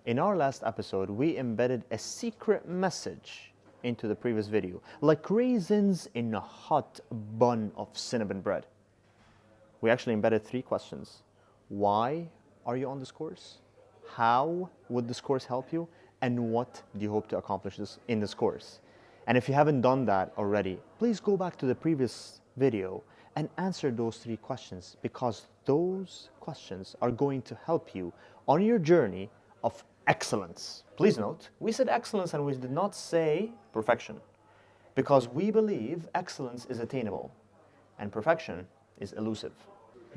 In our last episode, we embedded a secret message into the previous video, like raisins in a hot bun of cinnamon bread. We actually embedded 3 questions. Why are you on this course? How would this course help you? And what do you hope to accomplish in this course? And if you haven't done that already, please go back to the previous video and answer those 3 questions, because those questions are going to help you on your journey of excellence. Please note, we said excellence and we did not say perfection, because we believe excellence is attainable and perfection is elusive.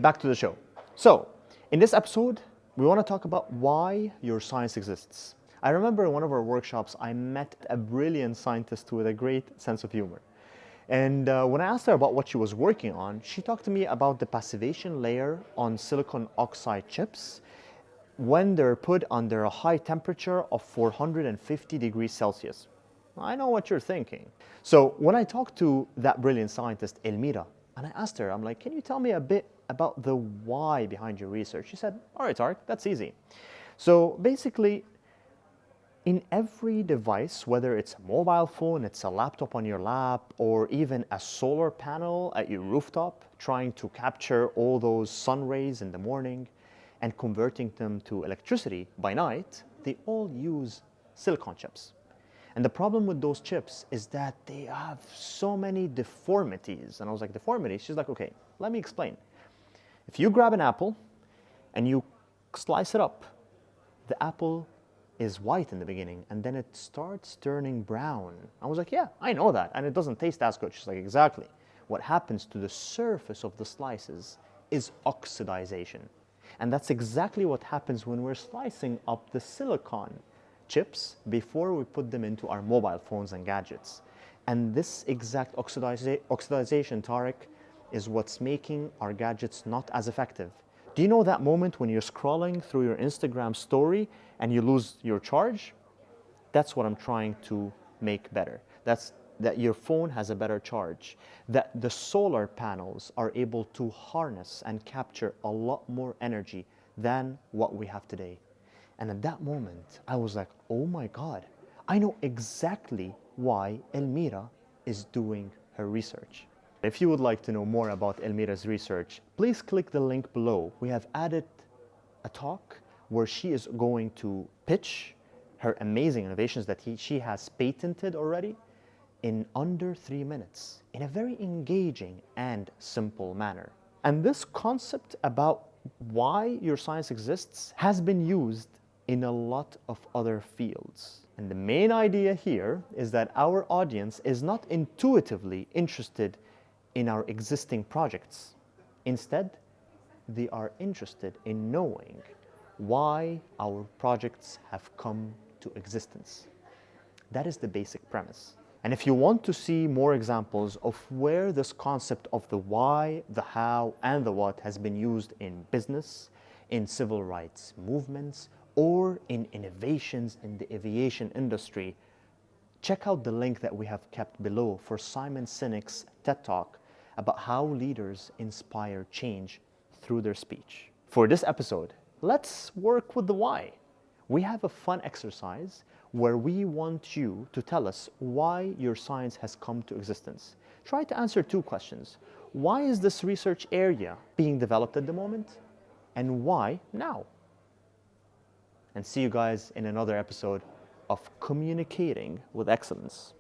Back to the show. So, in this episode, we want to talk about why your science exists. I remember in one of our workshops, I met a brilliant scientist with a great sense of humor. And when I asked her about what she was working on, she talked to me about the passivation layer on silicon oxide chips when they're put under a high temperature of 450 degrees Celsius. I know what you're thinking. So when I talked to that brilliant scientist, Elmira, and I asked her, I'm like, can you tell me a bit about the why behind your research? She said, all right, Tarek, that's easy. So basically, in every device, whether it's a mobile phone, it's a laptop on your lap, or even a solar panel at your rooftop, trying to capture all those sun rays in the morning and converting them to electricity by night, they all use silicon chips. And the problem with those chips is that they have so many deformities. And I was like, deformities? She's like, okay, let me explain. If you grab an apple and you slice it up, the apple is white in the beginning and then it starts turning brown. I was like, yeah, I know that. And it doesn't taste as good. She's like, exactly. What happens to the surface of the slices is oxidization. And that's exactly what happens when we're slicing up the silicon chips before we put them into our mobile phones and gadgets. And this exact oxidization, Tarek, is what's making our gadgets not as effective. Do you know that moment when you're scrolling through your Instagram story and you lose your charge? That's what I'm trying to make better. That's that your phone has a better charge, that the solar panels are able to harness and capture a lot more energy than what we have today. And at that moment, I was like, oh my God, I know exactly why Elmira is doing her research. If you would like to know more about Elmira's research, please click the link below. We have added a talk where she is going to pitch her amazing innovations that she has patented already in under 3 minutes, in a very engaging and simple manner. And this concept about why your science exists has been used in a lot of other fields. And the main idea here is that our audience is not intuitively interested in our existing projects. Instead, they are interested in knowing why our projects have come to existence. That is the basic premise. And if you want to see more examples of where this concept of the why, the how, and the what has been used in business, in civil rights movements, or in innovations in the aviation industry, check out the link that we have kept below for Simon Sinek's TED Talk about how leaders inspire change through their speech. For this episode, let's work with the why. We have a fun exercise where we want you to tell us why your science has come to existence. Try to answer 2 questions. Why is this research area being developed at the moment? And why now? And see you guys in another episode of Communicating with Excellence.